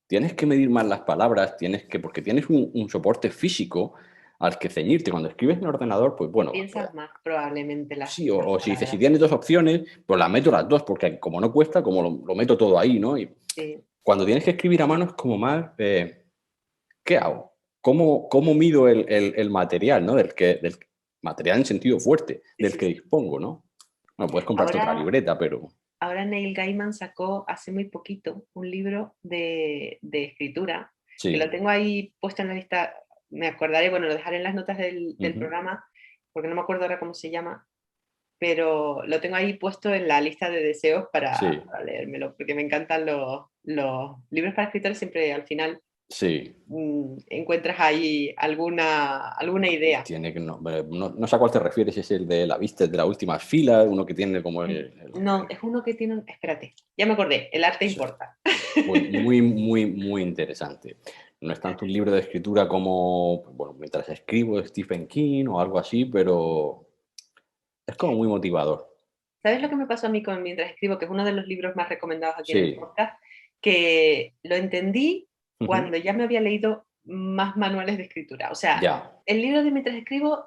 [SPEAKER 2] tienes que medir más las palabras, porque tienes un soporte físico al que ceñirte. Cuando escribes en el ordenador, pues
[SPEAKER 1] Y
[SPEAKER 2] bueno, pues
[SPEAKER 1] piensas más probablemente
[SPEAKER 2] sí,
[SPEAKER 1] las
[SPEAKER 2] o si dices, si
[SPEAKER 1] palabras.
[SPEAKER 2] tienes dos opciones, pues las meto las dos, porque como no cuesta, como lo meto todo ahí, ¿no? Y
[SPEAKER 1] Sí,
[SPEAKER 2] cuando tienes que escribir a mano es como más, ¿qué hago? ¿Cómo mido el material, ¿no? Del material en sentido fuerte,
[SPEAKER 1] sí,
[SPEAKER 2] del
[SPEAKER 1] sí,
[SPEAKER 2] que
[SPEAKER 1] sí.
[SPEAKER 2] dispongo, ¿no? Bueno, puedes comprarte otra
[SPEAKER 1] Ahora,
[SPEAKER 2] libreta, pero
[SPEAKER 1] ahora Neil Gaiman sacó hace muy poquito un libro de escritura, que lo
[SPEAKER 2] sí.
[SPEAKER 1] tengo ahí puesto en la lista, me acordaré, bueno, lo dejaré en las notas del
[SPEAKER 2] Ujú,
[SPEAKER 1] programa, porque no me acuerdo ahora cómo se llama, pero lo tengo ahí puesto en la lista de deseos
[SPEAKER 2] sí,
[SPEAKER 1] para leérmelo, porque me encantan los libros para escritores, siempre al final
[SPEAKER 2] Sí,
[SPEAKER 1] encuentras ahí alguna idea.
[SPEAKER 2] tiene que no sé a cuál te refieres, si es el de la vista de las últimas filas, uno que tiene como
[SPEAKER 1] No, es uno que tiene espérate, ya me acordé, el arte
[SPEAKER 2] eso es
[SPEAKER 1] importa.
[SPEAKER 2] muy, muy, muy interesante. No es tanto un libro de escritura como, bueno, mientras escribo de Stephen King o algo así, pero es como muy motivador.
[SPEAKER 1] ¿Sabes lo que me pasó a mí con Mientras escribo, que es uno de los libros más recomendados aquí en el
[SPEAKER 2] Sí.
[SPEAKER 1] podcast? Que lo entendí
[SPEAKER 2] Ujú.
[SPEAKER 1] cuando ya me había leído más manuales de escritura. O sea,
[SPEAKER 2] Ya.
[SPEAKER 1] el libro de Mientras escribo,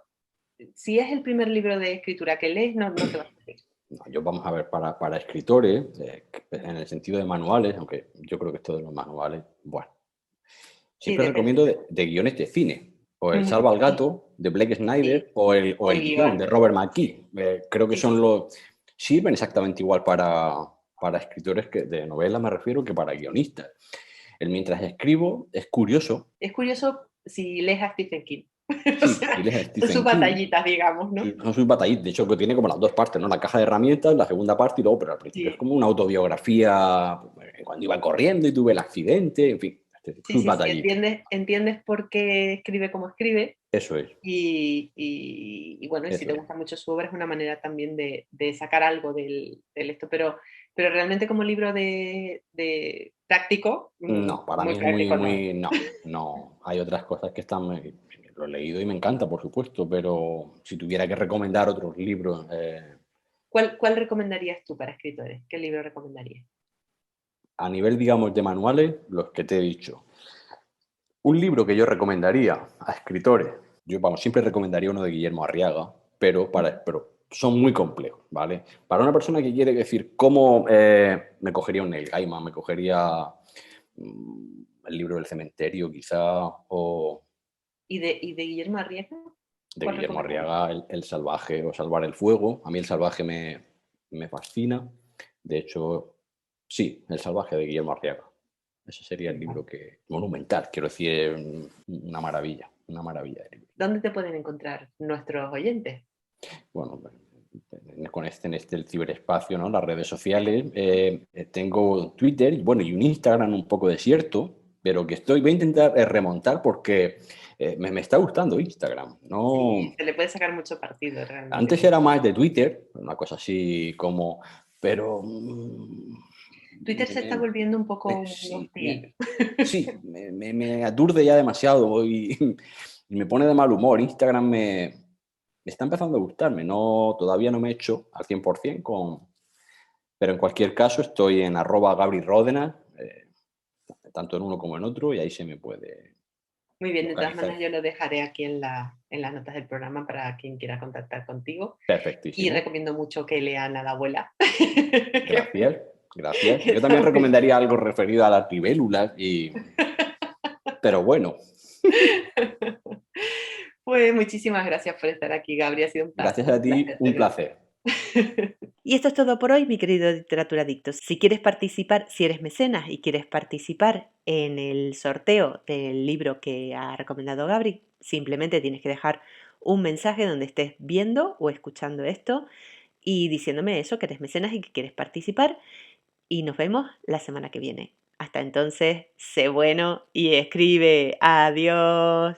[SPEAKER 1] si es el primer libro de escritura que lees, no te va a servir.
[SPEAKER 2] No, yo vamos a ver, para escritores, en el sentido de manuales, aunque yo creo que esto de los manuales, bueno,
[SPEAKER 1] Sí,
[SPEAKER 2] siempre recomiendo
[SPEAKER 1] depende.
[SPEAKER 2] de guiones de cine, o el
[SPEAKER 1] Ujú,
[SPEAKER 2] Salva al
[SPEAKER 1] sí,
[SPEAKER 2] Gato de Blake
[SPEAKER 1] sí,
[SPEAKER 2] Snyder, o
[SPEAKER 1] o
[SPEAKER 2] el
[SPEAKER 1] el
[SPEAKER 2] guión
[SPEAKER 1] guión.
[SPEAKER 2] de Robert McKee. Creo que
[SPEAKER 1] Sí, sí,
[SPEAKER 2] son
[SPEAKER 1] sí.
[SPEAKER 2] los... Sirven exactamente igual para escritores de novela, me refiero, que para guionistas. El mientras escribo es curioso.
[SPEAKER 1] Es curioso si lees a Stephen King. O
[SPEAKER 2] Sí, si
[SPEAKER 1] sea,
[SPEAKER 2] lees a
[SPEAKER 1] son sus
[SPEAKER 2] Stephen King,
[SPEAKER 1] batallitas, digamos, ¿no?
[SPEAKER 2] son sus batallitas, de hecho que tiene como las dos partes, ¿no? La caja de herramientas, la segunda parte y luego, pero al principio es
[SPEAKER 1] Sí,
[SPEAKER 2] como una autobiografía, cuando iba corriendo y tuve el accidente, en fin,
[SPEAKER 1] sí,
[SPEAKER 2] sus
[SPEAKER 1] sí, sí.
[SPEAKER 2] batallitas.
[SPEAKER 1] Entiendes por qué escribe como escribe.
[SPEAKER 2] Eso es,
[SPEAKER 1] Y bueno, y si
[SPEAKER 2] eso
[SPEAKER 1] te
[SPEAKER 2] es.
[SPEAKER 1] gusta mucho su obra es una manera también de sacar algo del esto, pero realmente como libro de práctico,
[SPEAKER 2] No, para mí
[SPEAKER 1] muy
[SPEAKER 2] es muy,
[SPEAKER 1] práctico no es.
[SPEAKER 2] muy, no. Hay otras cosas que están, lo he leído y me encanta, por supuesto, pero si tuviera que recomendar otros libros,
[SPEAKER 1] ¿Cuál recomendarías tú para escritores? ¿Qué libro recomendarías?
[SPEAKER 2] a nivel, digamos, de manuales, los que te he dicho. Un libro que yo recomendaría a escritores, yo vamos, siempre recomendaría uno de Guillermo Arriaga, pero son muy complejos, ¿vale? Para una persona que quiere decir cómo me cogería un Neil Gaiman, me cogería el libro del cementerio quizá, o
[SPEAKER 1] ¿Y de Guillermo Arriaga?
[SPEAKER 2] de
[SPEAKER 1] ¿Cuál
[SPEAKER 2] Guillermo
[SPEAKER 1] recomendarías?
[SPEAKER 2] Arriaga, el salvaje o salvar el fuego. A mí el salvaje me fascina. De hecho, sí, el salvaje de Guillermo Arriaga. Ese sería el libro que, monumental, quiero decir, una maravilla de libro.
[SPEAKER 1] ¿Dónde te pueden encontrar nuestros oyentes?
[SPEAKER 2] Bueno, con en este el ciberespacio, ¿no? Las redes sociales. Tengo Twitter, bueno, y un Instagram un poco desierto, pero que voy a intentar remontar porque me está gustando Instagram.
[SPEAKER 1] Sí,
[SPEAKER 2] No,
[SPEAKER 1] se le puede sacar mucho partido realmente.
[SPEAKER 2] antes era más de Twitter, una cosa así como, pero
[SPEAKER 1] Twitter se está volviendo un poco muy
[SPEAKER 2] sí,
[SPEAKER 1] hostil.
[SPEAKER 2] me aturde ya demasiado y me pone de mal humor. Instagram me está empezando a gustarme. No, todavía no me he hecho al 100% pero en cualquier caso estoy en @GabriRódenas, tanto en uno como en otro, y ahí se me puede
[SPEAKER 1] Muy bien, de todas
[SPEAKER 2] localizar.
[SPEAKER 1] maneras yo lo dejaré aquí en las notas del programa para quien quiera contactar contigo. Y
[SPEAKER 2] Perfectísimo.
[SPEAKER 1] recomiendo mucho que lean a la abuela.
[SPEAKER 2] Gracias, gracias.
[SPEAKER 1] Que
[SPEAKER 2] Yo
[SPEAKER 1] está
[SPEAKER 2] también
[SPEAKER 1] muy bien.
[SPEAKER 2] recomendaría algo referido a las libélulas, pero bueno,
[SPEAKER 1] Pues muchísimas gracias por estar aquí, Gabriel. Ha sido
[SPEAKER 2] gracias
[SPEAKER 1] un
[SPEAKER 2] a ti,
[SPEAKER 1] placer
[SPEAKER 2] un placer.
[SPEAKER 1] Y esto es todo por hoy, mi querido literatura adicto. Si quieres participar, si eres mecenas y quieres participar en el sorteo del libro que ha recomendado Gabri, simplemente tienes que dejar un mensaje donde estés viendo o escuchando esto y diciéndome eso, que eres mecenas y que quieres participar. Y nos vemos la semana que viene. Hasta entonces, sé bueno y escribe. Adiós.